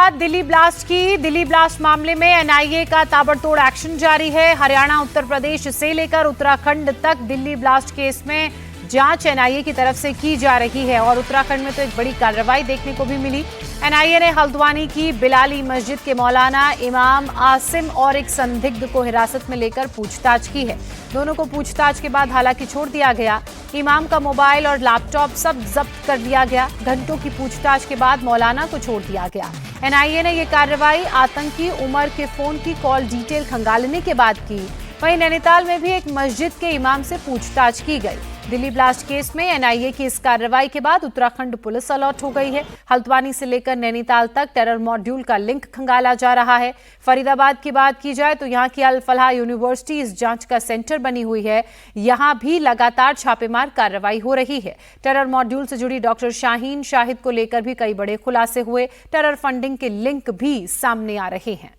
बात दिल्ली ब्लास्ट की। दिल्ली ब्लास्ट मामले में एनआईए का ताबड़तोड़ एक्शन जारी है। हरियाणा, उत्तर प्रदेश से लेकर उत्तराखंड तक दिल्ली ब्लास्ट केस में जांच एनआईए की तरफ से की जा रही है और उत्तराखंड में तो एक बड़ी कार्रवाई देखने को भी मिली। एनआईए ने हल्द्वानी की बिलाली मस्जिद के मौलाना इमाम आसिम और एक संदिग्ध को हिरासत में लेकर पूछताछ की है। दोनों को पूछताछ के बाद हालांकि छोड़ दिया गया। इमाम का मोबाइल और लैपटॉप सब जब्त कर लिया गया। घंटों की पूछताछ के बाद मौलाना को छोड़ दिया गया। एनआईए ने यह कार्रवाई आतंकी उमर के फोन की कॉल डिटेल खंगालने के बाद की। वहीं नैनीताल में भी एक मस्जिद के इमाम से पूछताछ की गई। दिल्ली ब्लास्ट केस में एनआईए की इस कार्रवाई के बाद उत्तराखंड पुलिस अलर्ट हो गई है। हल्द्वानी से लेकर नैनीताल तक टेरर मॉड्यूल का लिंक खंगाला जा रहा है। फरीदाबाद की बात की जाए तो यहां की अल फलाह यूनिवर्सिटी इस जांच का सेंटर बनी हुई है। यहां भी लगातार छापेमार कार्रवाई हो रही है। टेरर मॉड्यूल से जुड़ी डॉक्टर शाहीन शाहिद को लेकर भी कई बड़े खुलासे हुए। टेरर फंडिंग के लिंक भी सामने आ रहे हैं।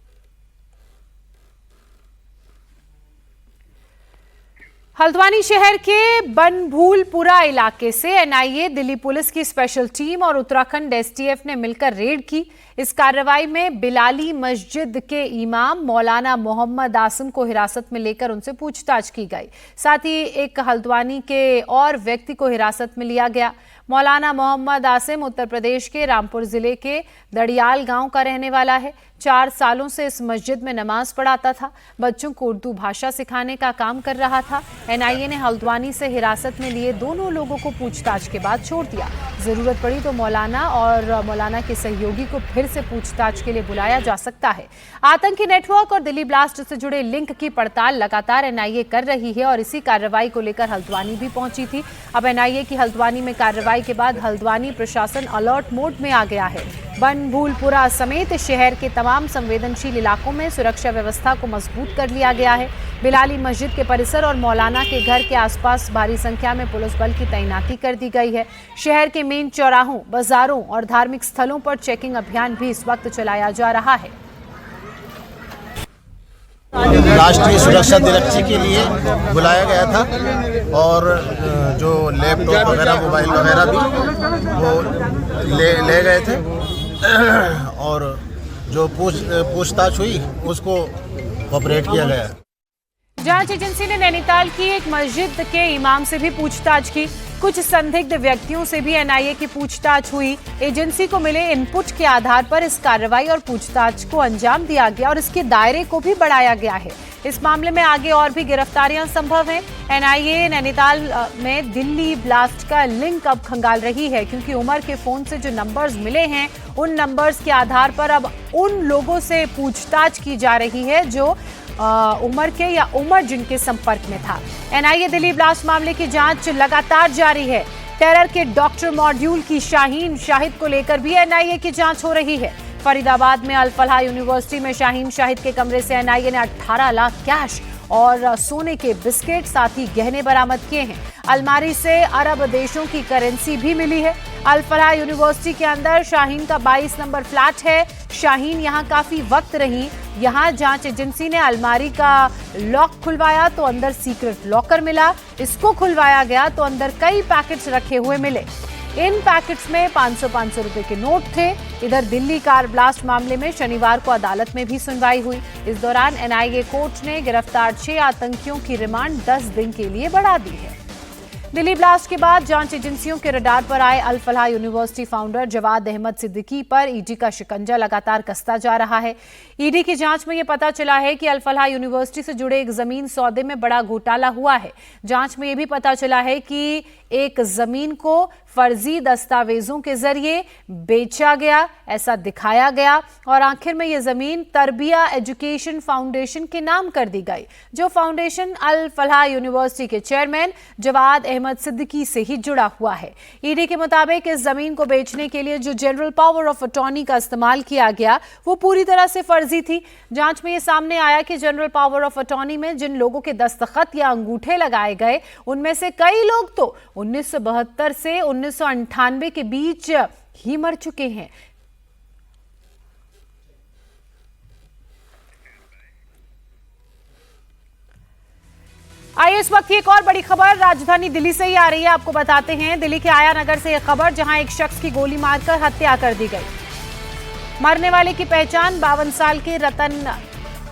हल्द्वानी शहर के बनभूलपुरा इलाके से एनआईए, दिल्ली पुलिस की स्पेशल टीम और उत्तराखंड एसटीएफ ने मिलकर रेड की। इस कार्रवाई में बिलाली मस्जिद के इमाम मौलाना मोहम्मद आसिम को हिरासत में लेकर उनसे पूछताछ की गई। साथ ही एक हल्द्वानी के और व्यक्ति को हिरासत में लिया गया। मौलाना मोहम्मद आसिम उत्तर प्रदेश के रामपुर जिले के दड़ियाल गांव का रहने वाला है। 4 सालों से इस मस्जिद में नमाज पढ़ाता था। बच्चों को उर्दू भाषा सिखाने का काम कर रहा था। एनआईए ने हल्द्वानी से हिरासत में लिए दोनों लोगों को पूछताछ के बाद छोड़ दिया। जरूरत पड़ी तो मौलाना और मौलाना के सहयोगी को फिर से पूछताछ के लिए बुलाया जा सकता है। आतंकी नेटवर्क और दिल्ली ब्लास्ट से जुड़े लिंक की पड़ताल लगातार एनआईए कर रही है और इसी कार्रवाई को लेकर हल्द्वानी भी पहुंची थी। अब एनआईए की हल्द्वानी में कार्रवाई के बाद हल्द्वानी प्रशासन अलर्ट मोड में आ गया है। बनभूलपुरा समेत शहर के तमाम संवेदनशील इलाकों में सुरक्षा व्यवस्था को मजबूत कर लिया गया है। बिलाली मस्जिद के परिसर और मौलाना के घर के आसपास भारी संख्या में पुलिस बल की तैनाती कर दी गई है। शहर के मेन चौराहों, बाजारों और धार्मिक स्थलों पर चेकिंग अभियान भी इस वक्त चलाया जा रहा है। राष्ट्रीय सुरक्षा दिवस के लिए बुलाया गया था और जो लैपटॉप वगैरह, मोबाइल वगैरह भी वो ले गए थे और जो पूछताछ हुई उसको ऑपरेट किया गया। जांच एजेंसी ने नैनीताल की एक मस्जिद के इमाम से भी पूछताछ की। कुछ संदिग्ध व्यक्तियों से भी एनआईए की पूछताछ हुई। एजेंसी को मिले इनपुट के आधार पर इस कार्रवाई और पूछताछ को अंजाम दिया गया और इसके दायरे को भी बढ़ाया गया है। इस मामले में आगे और भी गिरफ्तारियां संभव हैं। एनआईए नैनीताल में दिल्ली ब्लास्ट का लिंक अब खंगाल रही है क्योंकि उमर के फोन से जो नंबर्स मिले हैं उन नंबर्स के आधार पर अब उन लोगों से पूछताछ की जा रही है जो उमर के या उमर जिनके संपर्क में था। एनआईए दिल्ली ब्लास्ट मामले की जांच लगातार जारी है। टेरर के डॉक्टर मॉड्यूल की शाहीन शाहिद को लेकर भी एनआईए की जांच हो रही है। फरीदाबाद में अल फलाह यूनिवर्सिटी में शाहीन शाहिद के कमरे से एनआईए ने 18 लाख कैश और सोने के बिस्किट साथ ही गहने बरामद किए हैं। अलमारी से अरब देशों की करेंसी भी मिली है। अल फलाह यूनिवर्सिटी के अंदर शाहीन का 22 नंबर फ्लैट है। शाहीन यहां काफी वक्त रही। यहां जांच एजेंसी ने अलमारी का लॉक खुलवाया तो अंदर सीक्रेट लॉकर मिला। इसको खुलवाया गया तो अंदर कई पैकेट्स रखे हुए मिले। इन पैकेट्स में 500 रुपए के नोट थे। इधर दिल्ली कार ब्लास्ट मामले में शनिवार को अदालत में भी सुनवाई हुई। इस दौरान एनआईए कोर्ट ने गिरफ्तार 6 आतंकियों की रिमांड 10 दिन के लिए बढ़ा दी है। दिल्ली ब्लास्ट के बाद जांच एजेंसियों के रडार पर आए अल फलाह यूनिवर्सिटी फाउंडर जवाद अहमद सिद्दीकी पर ईडी का शिकंजा लगातार कसता जा रहा है। ईडी की जांच में यह पता चला है कि अल फलाह यूनिवर्सिटी से जुड़े एक जमीन सौदे में बड़ा घोटाला हुआ है। जांच में यह भी पता चला है कि एक जमीन को फर्जी दस्तावेजों के जरिए बेचा गया, ऐसा दिखाया गया और आखिर में यह जमीन तरबिया एजुकेशन फाउंडेशन के नाम कर दी गई, जो फाउंडेशन अल फलाह यूनिवर्सिटी के चेयरमैन जवाद अहमद सिद्दीकी से ही जुड़ा हुआ है। ईडी के मुताबिक इस जमीन को बेचने के लिए जो जनरल पावर ऑफ अटॉर्नी का इस्तेमाल किया गया वो पूरी तरह से फर्जी थी। जांच में यह सामने आया कि जनरल पावर ऑफ अटॉर्नी में जिन लोगों के दस्तखत या अंगूठे लगाए गए उनमें से कई लोग तो 1972 से 1998 के बीच ही मर चुके हैं। आइए इस वक्त की एक और बड़ी खबर राजधानी दिल्ली से ही आ रही है, आपको बताते हैं। दिल्ली के आया नगर से यह खबर, जहां एक शख्स की गोली मारकर हत्या कर दी गई। मरने वाले की पहचान 52 साल के रतन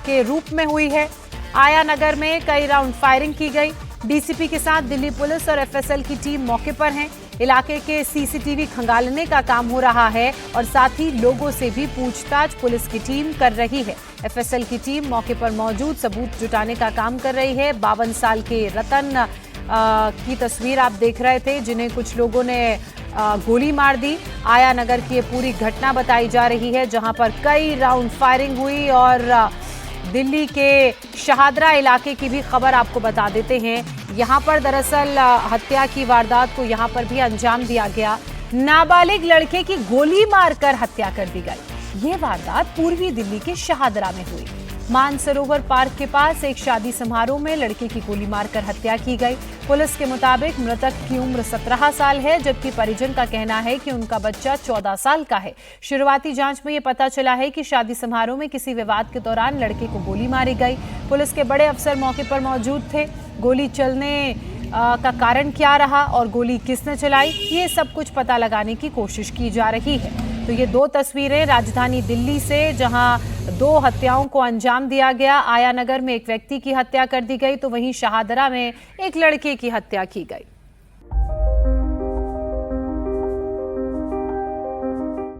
के रूप में हुई है। आया नगर में कई राउंड फायरिंग की गई। डीसीपी के साथ दिल्ली पुलिस और एफएसएल की टीम मौके पर है। इलाके के सीसीटीवी खंगालने का काम हो रहा है और साथ ही लोगों से भी पूछताछ पुलिस की टीम कर रही है। एफएसएल की टीम मौके पर मौजूद सबूत जुटाने का काम कर रही है। 52 साल के रतन की तस्वीर आप देख रहे थे, जिन्हें कुछ लोगों ने गोली मार दी। आया नगर की ये पूरी घटना बताई जा रही है, जहां पर कई राउंड फायरिंग हुई। और दिल्ली के शहादरा इलाके की भी खबर आपको बता देते हैं। यहां पर दरअसल हत्या की वारदात को यहां पर भी अंजाम दिया गया। नाबालिग लड़के की गोली मारकर हत्या कर दी गई। ये वारदात पूर्वी दिल्ली के शहादरा में हुई। मानसरोवर पार्क के पास एक शादी समारोह में लड़के की गोली मारकर हत्या की गई। पुलिस के मुताबिक मृतक की उम्र 17 साल है, जबकि परिजन का कहना है कि उनका बच्चा 14 साल का है। शुरुआती जांच में ये पता चला है कि शादी समारोह में किसी विवाद के दौरान लड़के को गोली मारी गई। पुलिस के बड़े अफसर मौके पर मौजूद थे। गोली चलने का कारण क्या रहा और गोली किसने चलाई, ये सब कुछ पता लगाने की कोशिश की जा रही है। तो ये दो तस्वीरें राजधानी दिल्ली से, जहां 2 हत्याओं को अंजाम दिया गया। आया नगर में एक व्यक्ति की हत्या कर दी गई, तो वहीं शहादरा में एक लड़के की हत्या की गई।